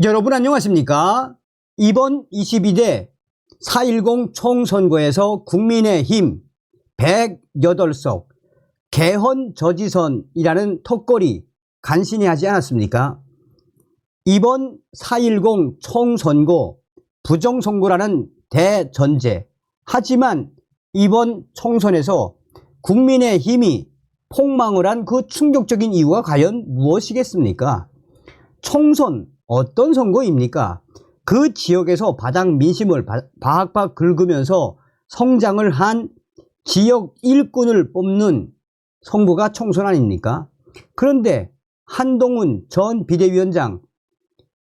여러분 안녕하십니까? 이번 22대 4.10 총선거에서 국민의힘 108석 개헌 저지선이라는 턱걸이 간신히 하지 않았습니까? 이번 4.10 총선거 부정선거라는 대전제, 하지만 이번 총선에서 국민의힘이 폭망을 한 그 충격적인 이유가 과연 무엇이겠습니까? 총선 어떤 선거입니까? 그 지역에서 바닥 민심을 박박 긁으면서 성장을 한 지역 일꾼을 뽑는 선거가 총선 아닙니까? 그런데 한동훈 전 비대위원장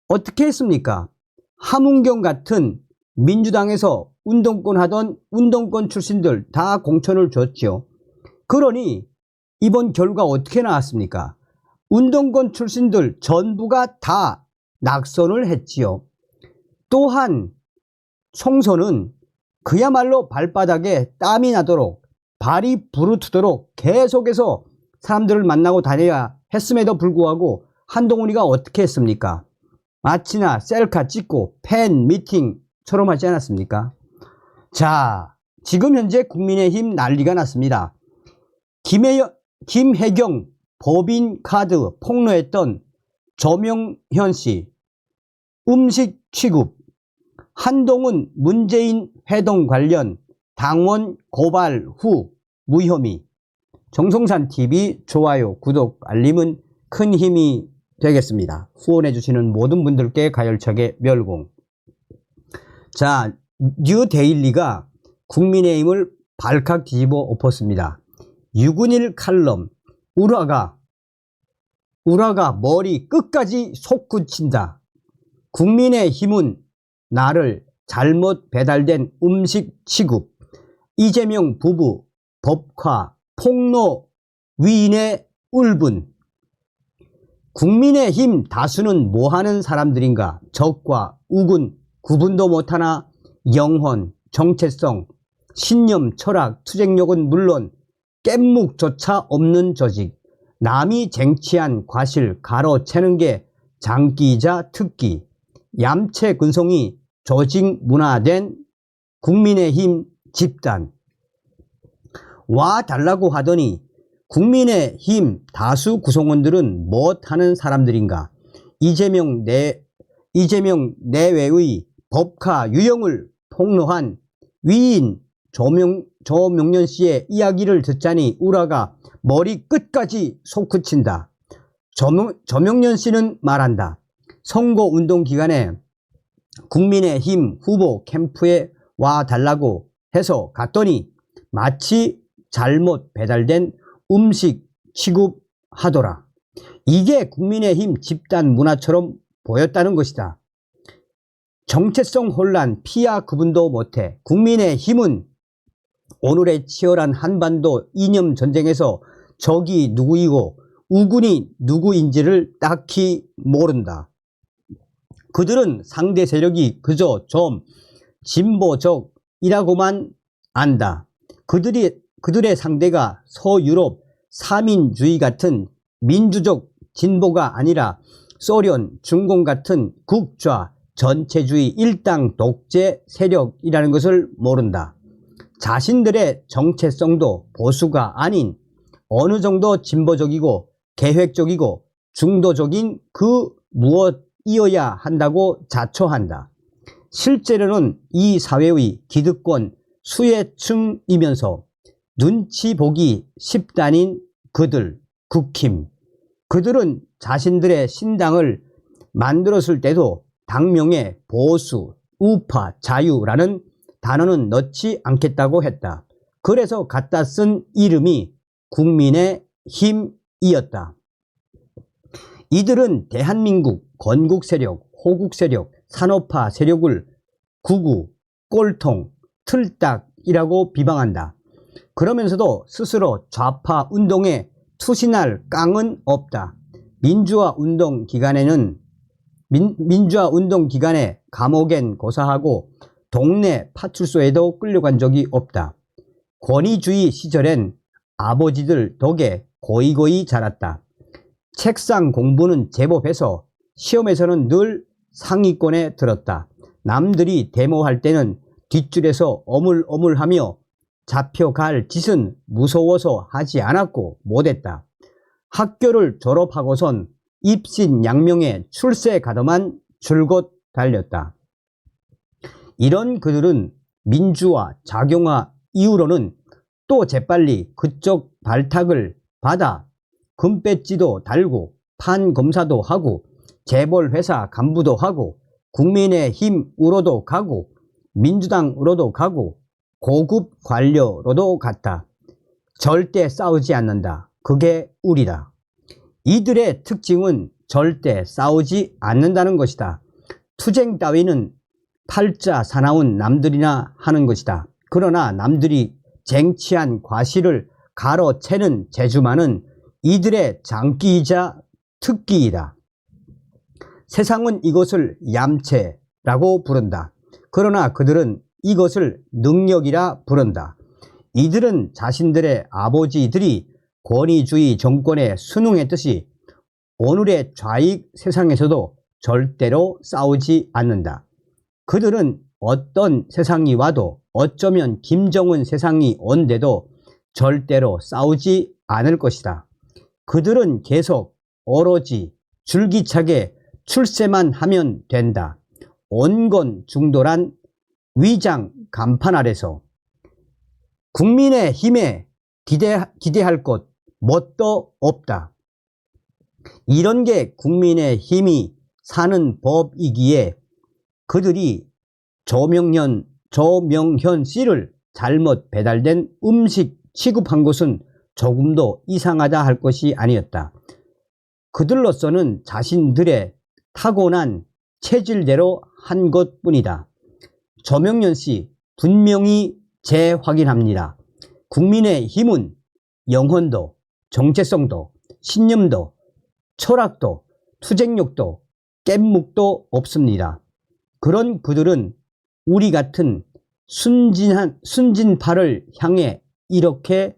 어떻게 했습니까? 함은경 같은 민주당에서 운동권 하던 운동권 출신들 다 공천을 줬죠. 그러니 이번 결과 어떻게 나왔습니까? 운동권 출신들 전부가 다 낙선을 했지요. 또한 총선은 그야말로 발바닥에 땀이 나도록 발이 부르트도록 계속해서 사람들을 만나고 다녀야 했음에도 불구하고 한동훈이가 어떻게 했습니까? 마치나 셀카 찍고 팬 미팅처럼 하지 않았습니까? 자, 지금 현재 국민의힘 난리가 났습니다. 김혜경 법인카드 폭로했던 조명현 씨 음식 취급, 한동훈 문재인 회동 관련 당원 고발 후 무혐의. 정성산TV 좋아요, 구독, 알림은 큰 힘이 되겠습니다. 후원해 주시는 모든 분들께 가열차게 멸공. 자, 뉴데일리가 국민의힘을 발칵 뒤집어 엎었습니다. 유근일 칼럼, 우라가 머리 끝까지 솟구친다. 국민의힘은 나를 잘못 배달된 음식 취급, 이재명 부부 법화 폭로 위인의 울분. 국민의힘 다수는 뭐하는 사람들인가? 적과 우군 구분도 못하나 영혼, 정체성, 신념, 철학, 투쟁력은 물론 깻묵조차 없는 조직. 남이 쟁취한 과실 가로채는 게 장기이자 특기. 얌체 근성이 조직 문화된 국민의힘 집단. 와 달라고 하더니 국민의힘 다수 구성원들은 무엇하는 사람들인가? 이재명 내외의 법카 유형을 폭로한 위인 조명년 씨의 이야기를 듣자니 우라가 머리 끝까지 솟구친다. 조명년 씨는 말한다. 선거운동 기간에 국민의힘 후보 캠프에 와 달라고 해서 갔더니 마치 잘못 배달된 음식 취급하더라. 이게 국민의힘 집단 문화처럼 보였다는 것이다. 정체성 혼란, 피하 구분도 못해 국민의힘은 오늘의 치열한 한반도 이념 전쟁에서 적이 누구이고 우군이 누구인지를 딱히 모른다. 그들은 상대 세력이 그저 좀 진보적이라고만 안다. 그들의 상대가 서유럽 사민주의 같은 민주적 진보가 아니라 소련, 중공 같은 국좌 전체주의 일당 독재 세력이라는 것을 모른다. 자신들의 정체성도 보수가 아닌 어느 정도 진보적이고 계획적이고 중도적인 그 무엇이어야 한다고 자처한다. 실제로는 이 사회의 기득권 수혜층이면서 눈치 보기 십단인 국힘. 그들은 자신들의 신당을 만들었을 때도 당명에 보수, 우파, 자유라는 단어는 넣지 않겠다고 했다. 그래서 갖다 쓴 이름이 국민의힘이었다. 이들은 대한민국 건국 세력, 호국 세력, 산업화 세력을 구구, 꼴통, 틀딱이라고 비방한다. 그러면서도 스스로 좌파 운동에 투신할 깡은 없다. 민주화 운동 기간에 감옥엔 고사하고 동네 파출소에도 끌려간 적이 없다. 권위주의 시절엔 아버지들 덕에 고이고이 자랐다. 책상 공부는 제법 해서 시험에서는 늘 상위권에 들었다. 남들이 데모할 때는 뒷줄에서 어물어물하며 잡혀갈 짓은 무서워서 하지 않았고 못했다. 학교를 졸업하고선 입신양명에 출세 가더만 줄곧 달렸다. 이런 그들은 민주화, 작용화 이후로는 또 재빨리 그쪽 발탁을 받아 금배지도 달고 판검사도 하고 재벌회사 간부도 하고 국민의힘으로도 가고 민주당으로도 가고 고급 관료로도 갔다. 절대 싸우지 않는다. 그게 우리다. 이들의 특징은 절대 싸우지 않는다는 것이다. 투쟁 따위는 팔자 사나운 남들이나 하는 것이다. 그러나 남들이 쟁취한 과실을 가로채는 재주만은 이들의 장기이자 특기이다. 세상은 이것을 얌체라고 부른다. 그러나 그들은 이것을 능력이라 부른다. 이들은 자신들의 아버지들이 권위주의 정권에 순응했듯이 오늘의 좌익 세상에서도 절대로 싸우지 않는다. 그들은 어떤 세상이 와도 어쩌면 김정은 세상이 온데도 절대로 싸우지 않을 것이다. 그들은 계속 오로지 줄기차게 출세만 하면 된다. 온건중도란 위장 간판 아래서 국민의힘에 기대할 것 뭣도 없다. 이런 게 국민의힘이 사는 법이기에 그들이 조명현 씨를 잘못 배달된 음식 취급한 것은 조금도 이상하다 할 것이 아니었다. 그들로서는 자신들의 타고난 체질대로 한 것뿐이다. 조명현 씨 분명히 재확인합니다. 국민의힘은 영혼도 정체성도 신념도 철학도 투쟁력도 깻묵도 없습니다. 그런 그들은 우리 같은 순진파를 향해 이렇게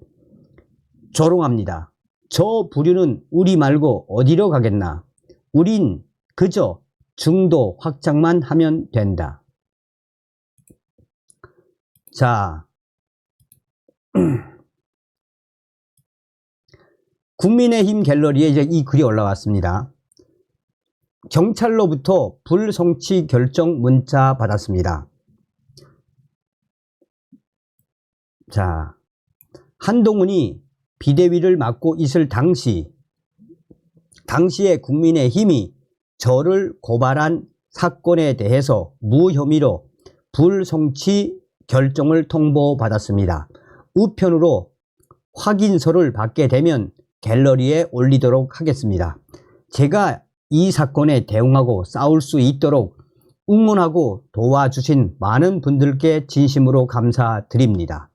조롱합니다. 저 부류는 우리 말고 어디로 가겠나? 우린 그저 중도 확장만 하면 된다. 자, 국민의힘 갤러리에 이제 이 글이 올라왔습니다. 경찰로부터 불송치 결정 문자 받았습니다. 자, 한동훈이 비대위를 맡고 있을 당시에 국민의힘이 저를 고발한 사건에 대해서 무혐의로 불송치 결정을 통보받았습니다. 우편으로 확인서를 받게 되면 갤러리에 올리도록 하겠습니다. 제가 이 사건에 대응하고 싸울 수 있도록 응원하고 도와주신 많은 분들께 진심으로 감사드립니다.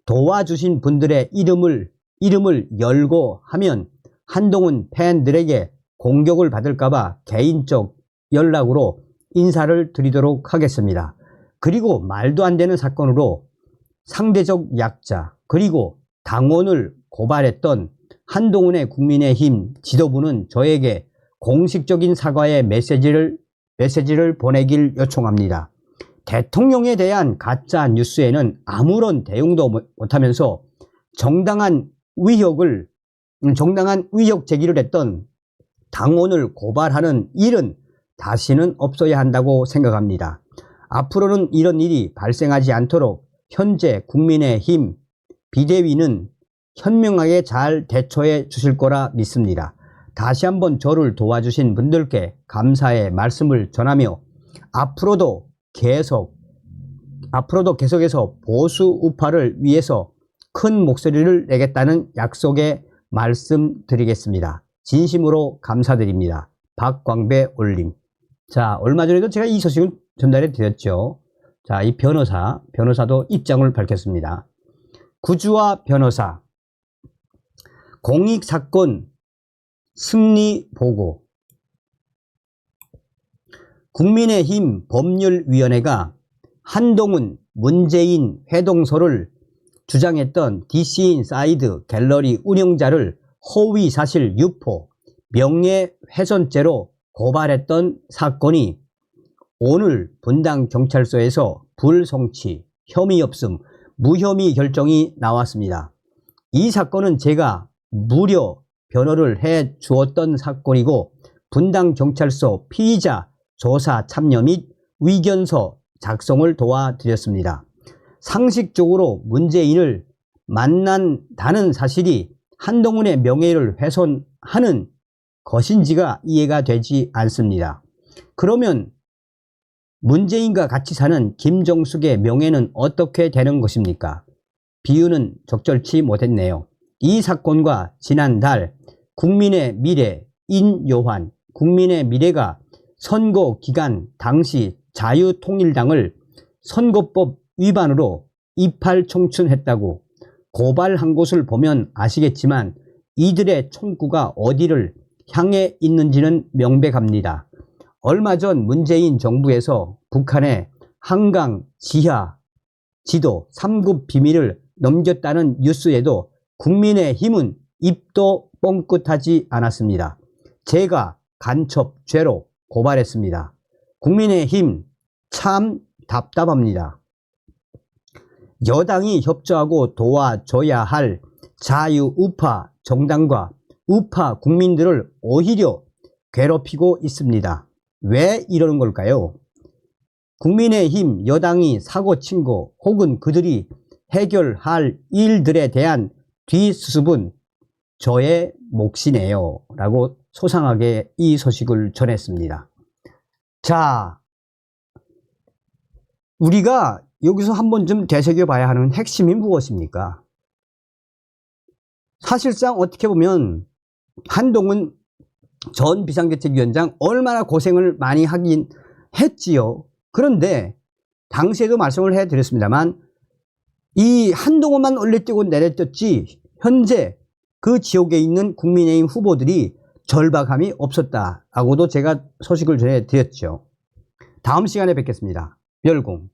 도와주신 분들의 이름을 열고 하면 한동훈 팬들에게 공격을 받을까봐 개인적 연락으로 인사를 드리도록 하겠습니다. 그리고 말도 안 되는 사건으로 상대적 약자 그리고 당원을 고발했던 한동훈의 국민의힘 지도부는 저에게 공식적인 사과의 메시지를 보내길 요청합니다. 대통령에 대한 가짜 뉴스에는 아무런 대응도 못하면서 정당한 위력 제기를 했던 당원을 고발하는 일은 다시는 없어야 한다고 생각합니다. 앞으로는 이런 일이 발생하지 않도록 현재 국민의힘 비대위는 현명하게 잘 대처해 주실 거라 믿습니다. 다시 한번 저를 도와주신 분들께 감사의 말씀을 전하며 앞으로도 계속해서 보수 우파를 위해서 큰 목소리를 내겠다는 약속에 말씀드리겠습니다. 진심으로 감사드립니다. 박광배 올림. 자, 얼마 전에도 제가 이 소식을 전달해 드렸죠. 자, 이 변호사도 입장을 밝혔습니다. 구주와 변호사, 공익사건 승리 보고. 국민의힘 법률위원회가 한동훈, 문재인 회동서를 주장했던 DC인사이드 갤러리 운영자를 허위사실 유포, 명예훼손죄로 고발했던 사건이 오늘 분당경찰서에서 불송치, 혐의 없음, 무혐의 결정이 나왔습니다. 이 사건은 제가 무려 변호를 해 주었던 사건이고 분당경찰서 피의자 조사 참여 및 의견서 작성을 도와드렸습니다. 상식적으로 문재인을 만난다는 사실이 한동훈의 명예를 훼손하는 것인지가 이해가 되지 않습니다. 그러면 문재인과 같이 사는 김정숙의 명예는 어떻게 되는 것입니까? 비유는 적절치 못했네요. 이 사건과 지난달 국민의 미래 인요한 국민의 미래가 선거 기간 당시 자유통일당을 선거법 위반으로 이팔 총춘했다고 고발한 곳을 보면 아시겠지만 이들의 총구가 어디를 향해 있는지는 명백합니다. 얼마 전 문재인 정부에서 북한의 한강 지하 지도 3급 비밀을 넘겼다는 뉴스에도 국민의힘은 입도 뻥끗하지 않았습니다. 제가 간첩 죄로 고발했습니다. 국민의힘 참 답답합니다. 여당이 협조하고 도와줘야 할 자유우파 정당과 우파 국민들을 오히려 괴롭히고 있습니다. 왜 이러는 걸까요? 국민의힘 여당이 사고친 거 혹은 그들이 해결할 일들에 대한 뒷수습은 저의 몫이네요 라고 소상하게 이 소식을 전했습니다. 자, 우리가 여기서 한번 좀 되새겨봐야 하는 핵심이 무엇입니까? 사실상 어떻게 보면 한동훈 전 비상대책위원장 얼마나 고생을 많이 하긴 했지요. 그런데 당시에도 말씀을 해드렸습니다만 이 한동훈만 올려뛰고 내려뛰었지 현재 그 지역에 있는 국민의힘 후보들이 절박함이 없었다라고도 제가 소식을 전해드렸죠. 다음 시간에 뵙겠습니다. 별공.